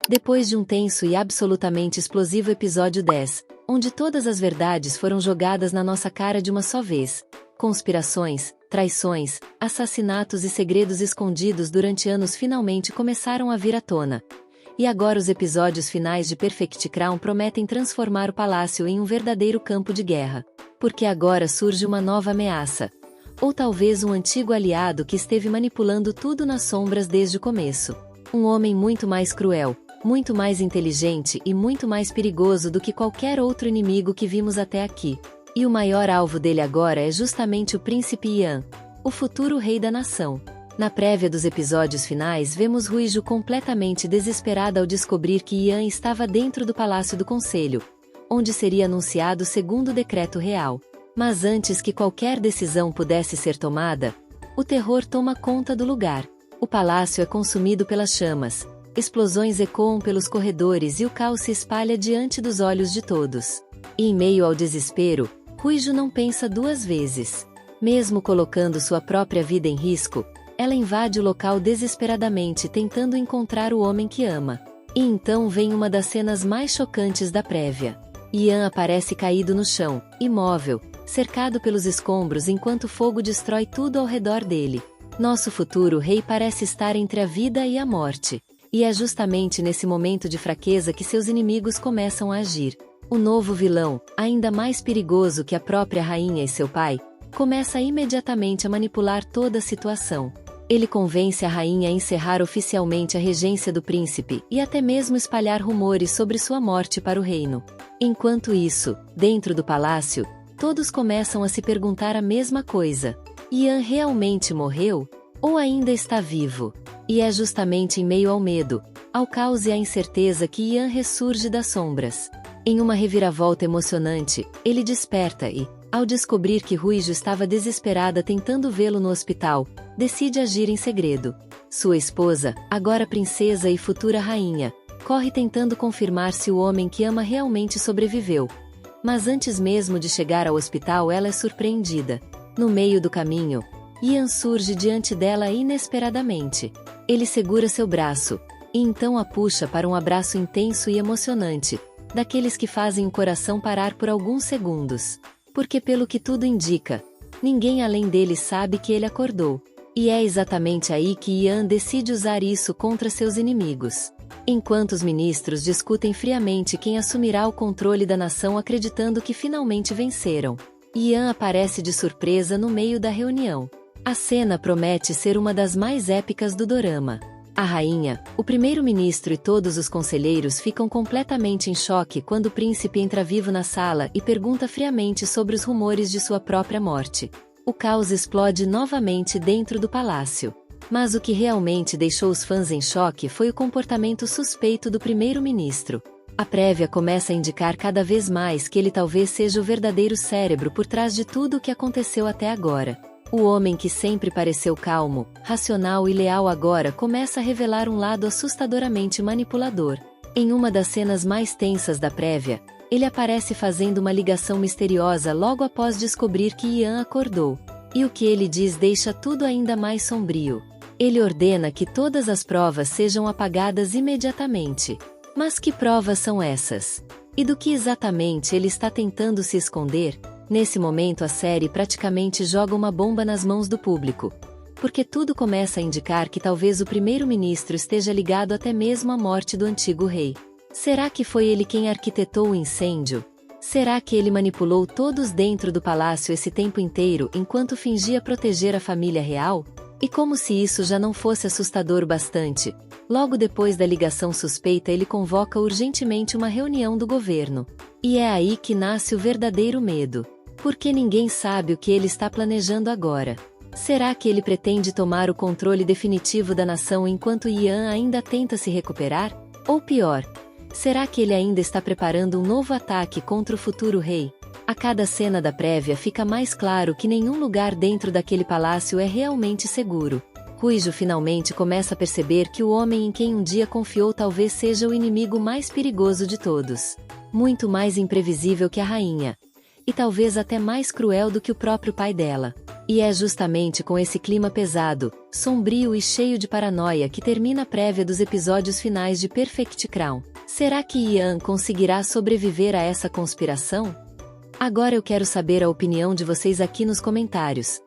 Depois de um tenso e absolutamente explosivo episódio 10, onde todas as verdades foram jogadas na nossa cara de uma só vez, conspirações, traições, assassinatos e segredos escondidos durante anos finalmente começaram a vir à tona. E agora os episódios finais de Perfect Crown prometem transformar o palácio em um verdadeiro campo de guerra. Porque agora surge uma nova ameaça. Ou talvez um antigo aliado que esteve manipulando tudo nas sombras desde o começo. Um homem muito mais cruel, muito mais inteligente e muito mais perigoso do que qualquer outro inimigo que vimos até aqui. E o maior alvo dele agora é justamente o príncipe Yan, o futuro rei da nação. Na prévia dos episódios finais vemos Ruiju completamente desesperada ao descobrir que Yan estava dentro do Palácio do Conselho, onde seria anunciado o segundo decreto real. Mas antes que qualquer decisão pudesse ser tomada, o terror toma conta do lugar. O palácio é consumido pelas chamas, explosões ecoam pelos corredores e o caos se espalha diante dos olhos de todos. E em meio ao desespero, Ruiju não pensa duas vezes. Mesmo colocando sua própria vida em risco, ela invade o local desesperadamente tentando encontrar o homem que ama. E então vem uma das cenas mais chocantes da prévia. Yan aparece caído no chão, imóvel, cercado pelos escombros enquanto o fogo destrói tudo ao redor dele. Nosso futuro rei parece estar entre a vida e a morte. E é justamente nesse momento de fraqueza que seus inimigos começam a agir. O novo vilão, ainda mais perigoso que a própria rainha e seu pai, começa imediatamente a manipular toda a situação. Ele convence a rainha a encerrar oficialmente a regência do príncipe e até mesmo espalhar rumores sobre sua morte para o reino. Enquanto isso, dentro do palácio, todos começam a se perguntar a mesma coisa. Yan realmente morreu? Ou ainda está vivo? E é justamente em meio ao medo, ao caos e à incerteza que Yan ressurge das sombras. Em uma reviravolta emocionante, ele desperta e, ao descobrir que Ruiju estava desesperada tentando vê-lo no hospital, decide agir em segredo. Sua esposa, agora princesa e futura rainha, corre tentando confirmar se o homem que ama realmente sobreviveu. Mas antes mesmo de chegar ao hospital ela é surpreendida. No meio do caminho, Yan surge diante dela inesperadamente. Ele segura seu braço, e então a puxa para um abraço intenso e emocionante, daqueles que fazem o coração parar por alguns segundos. Porque pelo que tudo indica, ninguém além dele sabe que ele acordou. E é exatamente aí que Yan decide usar isso contra seus inimigos. Enquanto os ministros discutem friamente quem assumirá o controle da nação acreditando que finalmente venceram, Yan aparece de surpresa no meio da reunião. A cena promete ser uma das mais épicas do dorama. A rainha, o primeiro-ministro e todos os conselheiros ficam completamente em choque quando o príncipe entra vivo na sala e pergunta friamente sobre os rumores de sua própria morte. O caos explode novamente dentro do palácio. Mas o que realmente deixou os fãs em choque foi o comportamento suspeito do primeiro-ministro. A prévia começa a indicar cada vez mais que ele talvez seja o verdadeiro cérebro por trás de tudo o que aconteceu até agora. O homem que sempre pareceu calmo, racional e leal agora começa a revelar um lado assustadoramente manipulador. Em uma das cenas mais tensas da prévia, ele aparece fazendo uma ligação misteriosa logo após descobrir que Yan acordou. E o que ele diz deixa tudo ainda mais sombrio. Ele ordena que todas as provas sejam apagadas imediatamente. Mas que provas são essas? E do que exatamente ele está tentando se esconder? Nesse momento a série praticamente joga uma bomba nas mãos do público. Porque tudo começa a indicar que talvez o primeiro-ministro esteja ligado até mesmo à morte do antigo rei. Será que foi ele quem arquitetou o incêndio? Será que ele manipulou todos dentro do palácio esse tempo inteiro enquanto fingia proteger a família real? E como se isso já não fosse assustador o bastante, logo depois da ligação suspeita ele convoca urgentemente uma reunião do governo. E é aí que nasce o verdadeiro medo. Porque ninguém sabe o que ele está planejando agora. Será que ele pretende tomar o controle definitivo da nação enquanto Yan ainda tenta se recuperar? Ou pior, será que ele ainda está preparando um novo ataque contra o futuro rei? A cada cena da prévia fica mais claro que nenhum lugar dentro daquele palácio é realmente seguro. Ruiju finalmente começa a perceber que o homem em quem um dia confiou talvez seja o inimigo mais perigoso de todos. Muito mais imprevisível que a rainha. E talvez até mais cruel do que o próprio pai dela. E é justamente com esse clima pesado, sombrio e cheio de paranoia que termina a prévia dos episódios finais de Perfect Crown. Será que Ian conseguirá sobreviver a essa conspiração? Agora eu quero saber a opinião de vocês aqui nos comentários.